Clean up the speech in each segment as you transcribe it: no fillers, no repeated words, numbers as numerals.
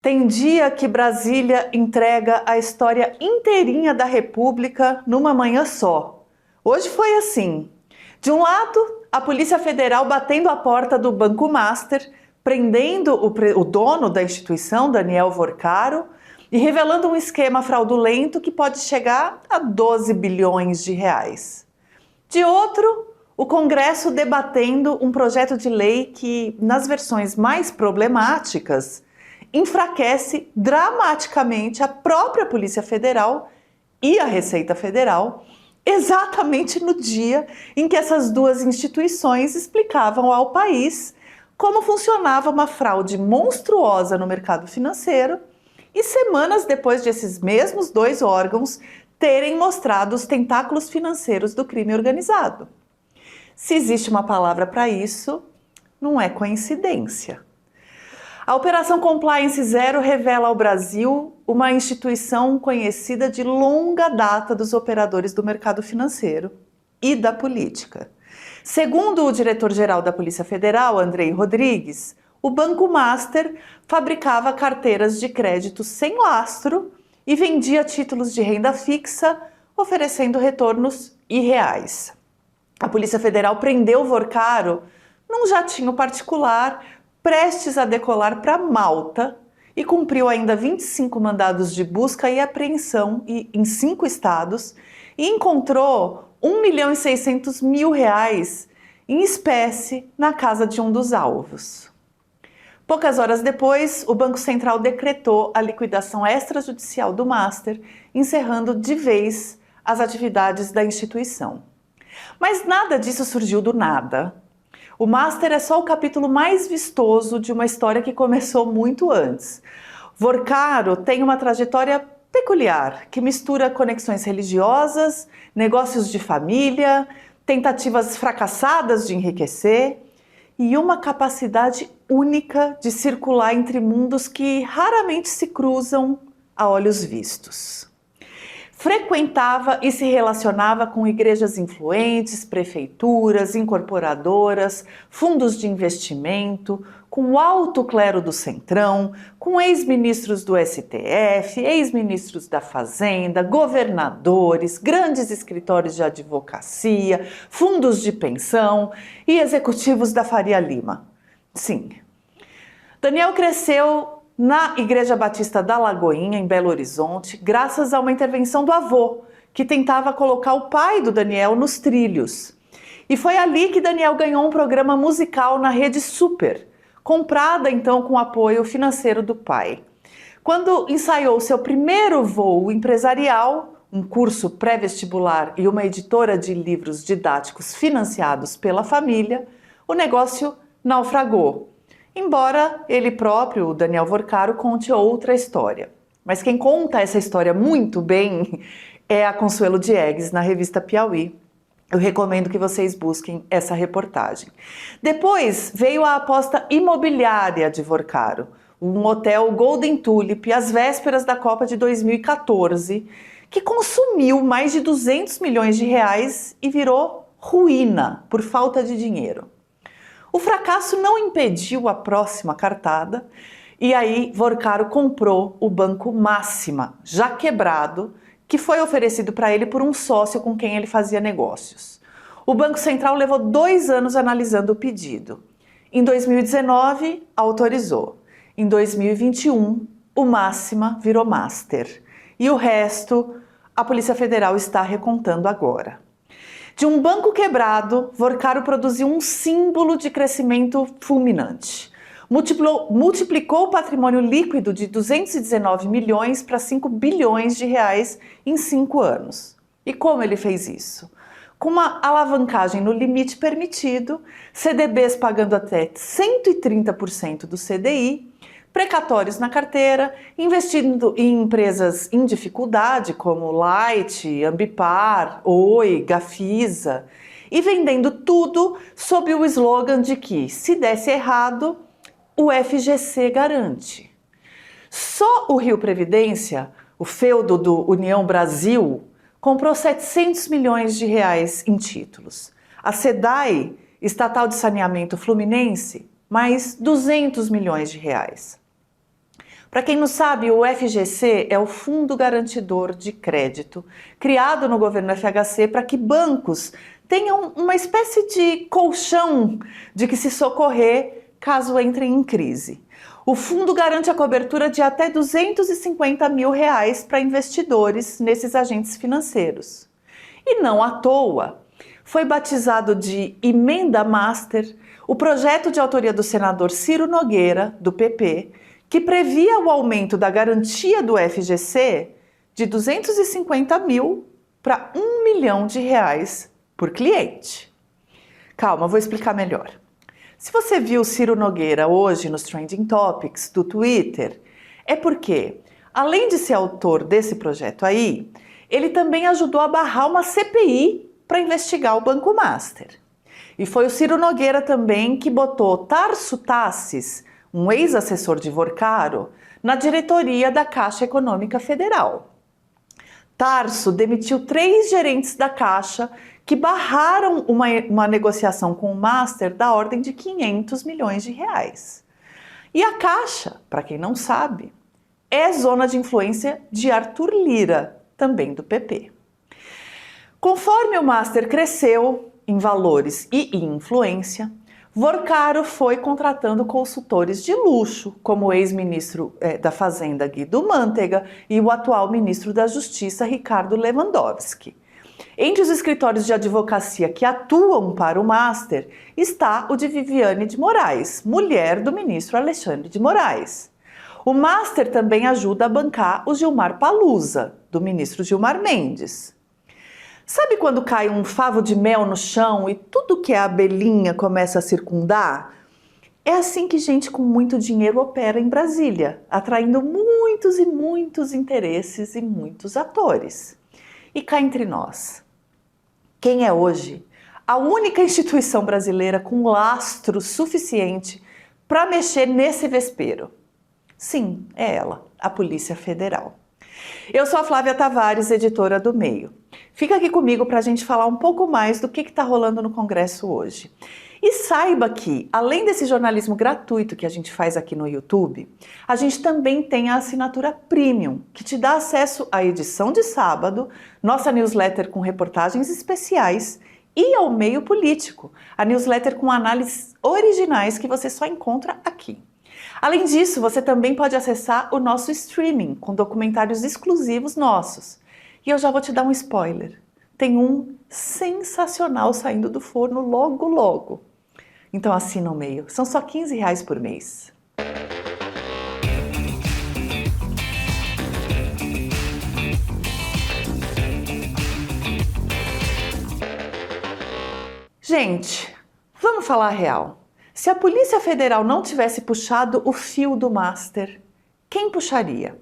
Tem dia que Brasília entrega a história inteirinha da República numa manhã só. Hoje foi assim. De um lado, a Polícia Federal batendo a porta do Banco Master, prendendo o dono da instituição, Daniel Vorcaro, e revelando um esquema fraudulento que pode chegar a 12 bilhões de reais. De outro, o Congresso debatendo um projeto de lei que, nas versões mais problemáticas, enfraquece dramaticamente a própria Polícia Federal e a Receita Federal, exatamente no dia em que essas duas instituições explicavam ao país como funcionava uma fraude monstruosa no mercado financeiro e semanas depois de esses mesmos dois órgãos terem mostrado os tentáculos financeiros do crime organizado. Se existe uma palavra para isso, não é coincidência. A Operação Compliance Zero revela ao Brasil uma instituição conhecida de longa data dos operadores do mercado financeiro e da política. Segundo o diretor-geral da Polícia Federal, Andrei Rodrigues, o Banco Master fabricava carteiras de crédito sem lastro e vendia títulos de renda fixa, oferecendo retornos irreais. A Polícia Federal prendeu Vorcaro num jatinho particular, prestes a decolar para Malta, e cumpriu ainda 25 mandados de busca e apreensão em 5 estados e encontrou R$1.600.000 em espécie na casa de um dos alvos. Poucas horas depois, o Banco Central decretou a liquidação extrajudicial do Master, encerrando de vez as atividades da instituição. Mas nada disso surgiu do nada. O Master é só o capítulo mais vistoso de uma história que começou muito antes. Vorcaro tem uma trajetória peculiar, que mistura conexões religiosas, negócios de família, tentativas fracassadas de enriquecer e uma capacidade única de circular entre mundos que raramente se cruzam a olhos vistos. Frequentava e se relacionava com igrejas influentes, prefeituras, incorporadoras, fundos de investimento, com o alto clero do Centrão, com ex-ministros do STF, ex-ministros da Fazenda, governadores, grandes escritórios de advocacia, fundos de pensão e executivos da Faria Lima. Sim, Daniel cresceu na Igreja Batista da Lagoinha, em Belo Horizonte, graças a uma intervenção do avô, que tentava colocar o pai do Daniel nos trilhos. E foi ali que Daniel ganhou um programa musical na Rede Super, comprada então com apoio financeiro do pai. Quando ensaiou seu primeiro voo empresarial, um curso pré-vestibular e uma editora de livros didáticos financiados pela família, o negócio naufragou. Embora ele próprio, o Daniel Vorcaro, conte outra história. Mas quem conta essa história muito bem é a Consuelo Diegues, na revista Piauí. Eu recomendo que vocês busquem essa reportagem. Depois veio a aposta imobiliária de Vorcaro, um hotel Golden Tulip, às vésperas da Copa de 2014, que consumiu mais de 200 milhões de reais e virou ruína por falta de dinheiro. O fracasso não impediu a próxima cartada e aí Vorcaro comprou o Banco Máxima, já quebrado, que foi oferecido para ele por um sócio com quem ele fazia negócios. O Banco Central levou 2 anos analisando o pedido. Em 2019, autorizou. Em 2021, o Máxima virou Master. E o resto, a Polícia Federal está recontando agora. De um banco quebrado, Vorcaro produziu um símbolo de crescimento fulminante. Multiplicou o patrimônio líquido de 219 milhões para 5 bilhões de reais em 5 anos. E como ele fez isso? Com uma alavancagem no limite permitido, CDBs pagando até 130% do CDI, precatórios na carteira, investindo em empresas em dificuldade como Light, Ambipar, Oi, Gafisa e vendendo tudo sob o slogan de que, se desse errado, o FGC garante. Só o Rio Previdência, o feudo do União Brasil, comprou 700 milhões de reais em títulos. A SEDAI, Estatal de Saneamento Fluminense, mais 200 milhões de reais. Para quem não sabe, o FGC é o Fundo Garantidor de Crédito, criado no governo FHC para que bancos tenham uma espécie de colchão de que se socorrer caso entrem em crise. O fundo garante a cobertura de até R$250 mil para investidores nesses agentes financeiros. E não à toa, foi batizado de Emenda Master o projeto de autoria do senador Ciro Nogueira, do PP, que previa o aumento da garantia do FGC de 250 mil para R$1 milhão por cliente. Calma, vou explicar melhor. Se você viu Ciro Nogueira hoje nos Trending Topics do Twitter, é porque, além de ser autor desse projeto aí, ele também ajudou a barrar uma CPI para investigar o Banco Master. E foi o Ciro Nogueira também que botou Tarso Tassis, um ex-assessor de Vorcaro, na diretoria da Caixa Econômica Federal. Tarso demitiu 3 gerentes da Caixa que barraram uma negociação com o Master da ordem de R$500 milhões. E a Caixa, para quem não sabe, é zona de influência de Arthur Lira, também do PP. Conforme o Master cresceu em valores e em influência, Vorcaro foi contratando consultores de luxo, como o ex-ministro da Fazenda Guido Mantega e o atual ministro da Justiça Ricardo Lewandowski. Entre os escritórios de advocacia que atuam para o Master está o de Viviane de Moraes, mulher do ministro Alexandre de Moraes. O Master também ajuda a bancar o Gilmar Palusa, do ministro Gilmar Mendes. Sabe quando cai um favo de mel no chão e tudo que é abelhinha começa a circundar? É assim que gente com muito dinheiro opera em Brasília, atraindo muitos e muitos interesses e muitos atores. E cá entre nós, quem é hoje a única instituição brasileira com lastro suficiente para mexer nesse vespeiro? Sim, é ela, a Polícia Federal. Eu sou a Flávia Tavares, editora do Meio. Fica aqui comigo para a gente falar um pouco mais do que está rolando no Congresso hoje. E saiba que, além desse jornalismo gratuito que a gente faz aqui no YouTube, a gente também tem a assinatura Premium, que te dá acesso à edição de sábado, nossa newsletter com reportagens especiais e ao Meio Político, a newsletter com análises originais que você só encontra aqui. Além disso, você também pode acessar o nosso streaming com documentários exclusivos nossos. E eu já vou te dar um spoiler. Tem um sensacional saindo do forno logo, logo. Então assina o Meio. São só R$15 por mês. Gente, vamos falar a real. Se a Polícia Federal não tivesse puxado o fio do Master, quem puxaria?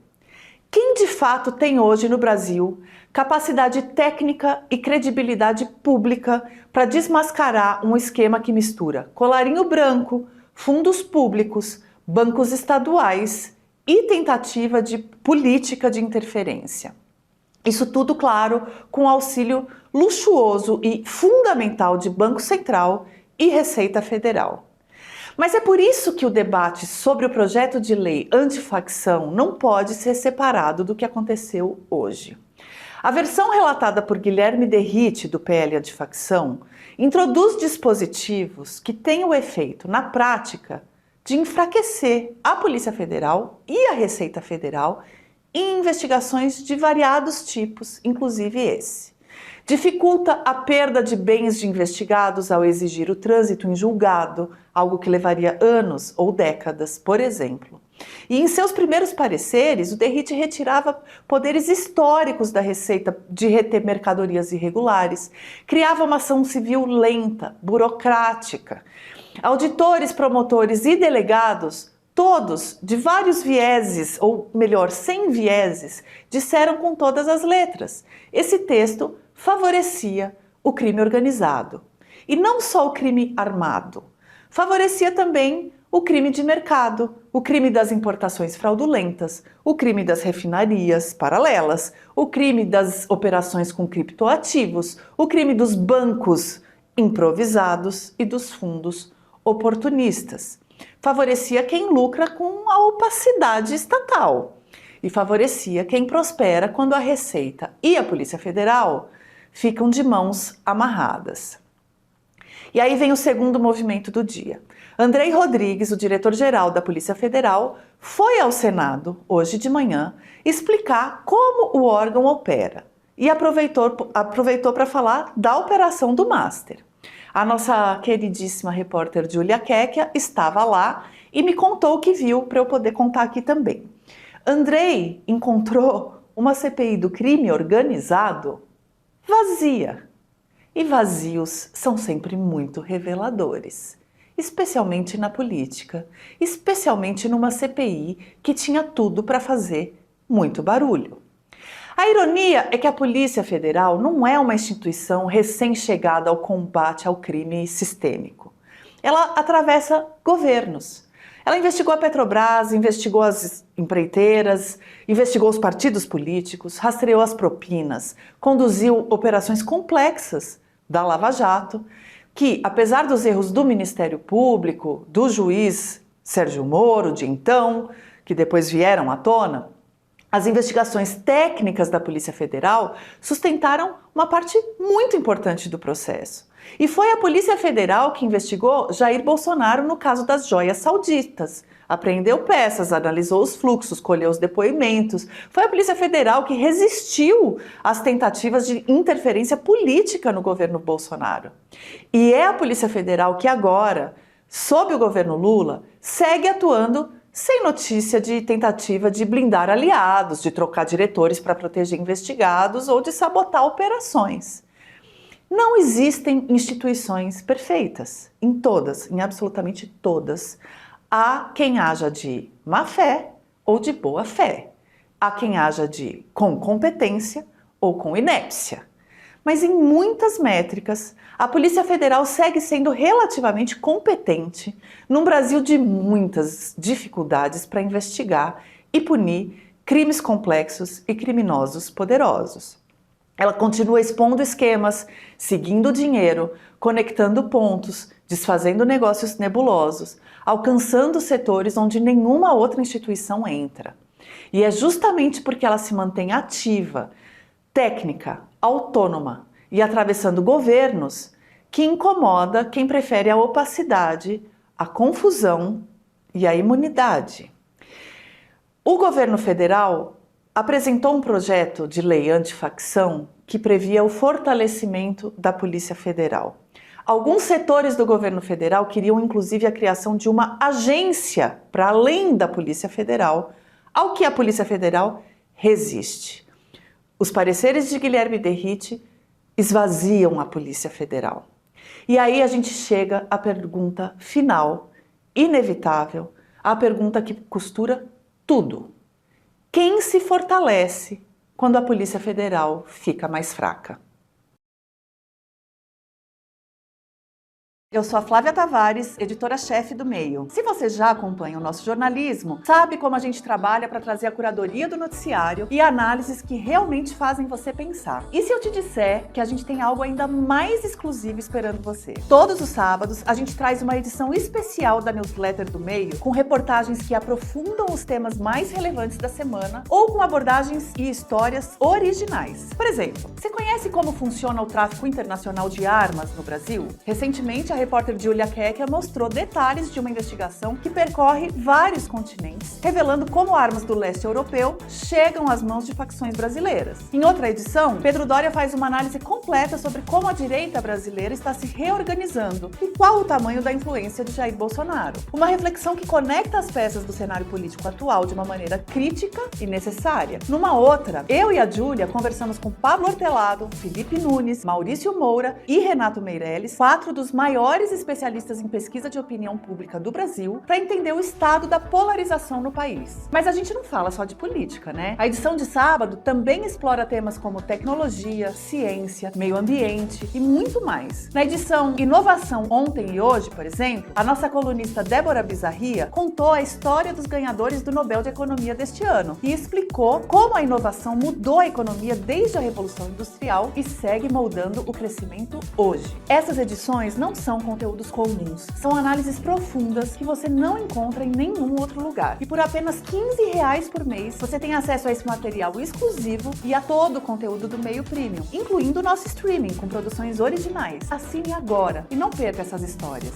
Quem de fato tem hoje no Brasil capacidade técnica e credibilidade pública para desmascarar um esquema que mistura colarinho branco, fundos públicos, bancos estaduais e tentativa de política de interferência? Isso tudo, claro, com auxílio luxuoso e fundamental de Banco Central e Receita Federal. Mas é por isso que o debate sobre o projeto de lei antifacção não pode ser separado do que aconteceu hoje. A versão relatada por Guilherme Derrite, do PL Antifacção, introduz dispositivos que têm o efeito, na prática, de enfraquecer a Polícia Federal e a Receita Federal em investigações de variados tipos, inclusive esse. Dificulta a perda de bens de investigados ao exigir o trânsito em julgado, algo que levaria anos ou décadas, por exemplo. E em seus primeiros pareceres, o Derrite retirava poderes históricos da Receita de reter mercadorias irregulares, criava uma ação civil lenta, burocrática. Auditores, promotores e delegados, todos de vários vieses, ou melhor, sem vieses, disseram com todas as letras: esse texto favorecia o crime organizado. E não só o crime armado, favorecia também o crime de mercado, o crime das importações fraudulentas, o crime das refinarias paralelas, o crime das operações com criptoativos, o crime dos bancos improvisados e dos fundos oportunistas. favorecia quem lucra com a opacidade estatal e favorecia quem prospera quando a Receita e a Polícia Federal ficam de mãos amarradas. E aí vem o segundo movimento do dia. Andrei Rodrigues, o diretor-geral da Polícia Federal, foi ao Senado, hoje de manhã, explicar como o órgão opera e aproveitou para falar da operação do Master. A nossa queridíssima repórter Júlia Kekia estava lá e me contou o que viu para eu poder contar aqui também. Andrei encontrou uma CPI do crime organizado vazia. E vazios são sempre muito reveladores, especialmente na política, especialmente numa CPI que tinha tudo para fazer muito barulho. A ironia é que a Polícia Federal não é uma instituição recém-chegada ao combate ao crime sistêmico. Ela atravessa governos. Ela investigou a Petrobras, investigou as empreiteiras, investigou os partidos políticos, rastreou as propinas, conduziu operações complexas da Lava Jato, que, apesar dos erros do Ministério Público, do juiz Sérgio Moro, de então, que depois vieram à tona, as investigações técnicas da Polícia Federal sustentaram uma parte muito importante do processo. E foi a Polícia Federal que investigou Jair Bolsonaro no caso das joias sauditas. Apreendeu peças, analisou os fluxos, colheu os depoimentos. Foi a Polícia Federal que resistiu às tentativas de interferência política no governo Bolsonaro. E é a Polícia Federal que agora, sob o governo Lula, segue atuando sem notícia de tentativa de blindar aliados, de trocar diretores para proteger investigados ou de sabotar operações. Não existem instituições perfeitas, em absolutamente todas. Há quem haja de má fé ou de boa fé. Há quem haja com competência ou com inépcia. Mas em muitas métricas, a Polícia Federal segue sendo relativamente competente num Brasil de muitas dificuldades para investigar e punir crimes complexos e criminosos poderosos. Ela continua expondo esquemas, seguindo o dinheiro, conectando pontos, desfazendo negócios nebulosos, alcançando setores onde nenhuma outra instituição entra. E é justamente porque ela se mantém ativa, técnica, autônoma e atravessando governos que incomoda quem prefere a opacidade, a confusão e a imunidade. O governo federal apresentou um projeto de lei antifacção que previa o fortalecimento da Polícia Federal. Alguns setores do governo federal queriam inclusive a criação de uma agência para além da Polícia Federal, ao que a Polícia Federal resiste. Os pareceres de Guilherme Derrite esvaziam a Polícia Federal. E aí a gente chega à pergunta final, inevitável, a pergunta que costura tudo. Quem se fortalece quando a Polícia Federal fica mais fraca? Eu sou a Flávia Tavares, editora-chefe do Meio. Se você já acompanha o nosso jornalismo, sabe como a gente trabalha para trazer a curadoria do noticiário e análises que realmente fazem você pensar. E se eu te disser que a gente tem algo ainda mais exclusivo esperando você? Todos os sábados, a gente traz uma edição especial da newsletter do Meio, com reportagens que aprofundam os temas mais relevantes da semana ou com abordagens e histórias originais. Por exemplo, você conhece como funciona o tráfico internacional de armas no Brasil? Recentemente, a repórter Júlia Kekia mostrou detalhes de uma investigação que percorre vários continentes, revelando como armas do leste europeu chegam às mãos de facções brasileiras. Em outra edição, Pedro Doria faz uma análise completa sobre como a direita brasileira está se reorganizando e qual o tamanho da influência de Jair Bolsonaro. Uma reflexão que conecta as peças do cenário político atual de uma maneira crítica e necessária. Numa outra, eu e a Júlia conversamos com Pablo Hortelado, Felipe Nunes, Maurício Moura e Renato Meirelles, 4 dos maiores especialistas em pesquisa de opinião pública do Brasil, para entender o estado da polarização no país. Mas a gente não fala só de política, né? A edição de sábado também explora temas como tecnologia, ciência, meio ambiente e muito mais. Na edição Inovação Ontem e Hoje, por exemplo, a nossa colunista Débora Bizarria contou a história dos ganhadores do Nobel de Economia deste ano e explicou como a inovação mudou a economia desde a Revolução Industrial e segue moldando o crescimento hoje. Essas edições não são são conteúdos comuns, são análises profundas que você não encontra em nenhum outro lugar. E por apenas R$ 15 por mês, você tem acesso a esse material exclusivo e a todo o conteúdo do Meio Premium, incluindo o nosso streaming com produções originais. Assine agora e não perca essas histórias.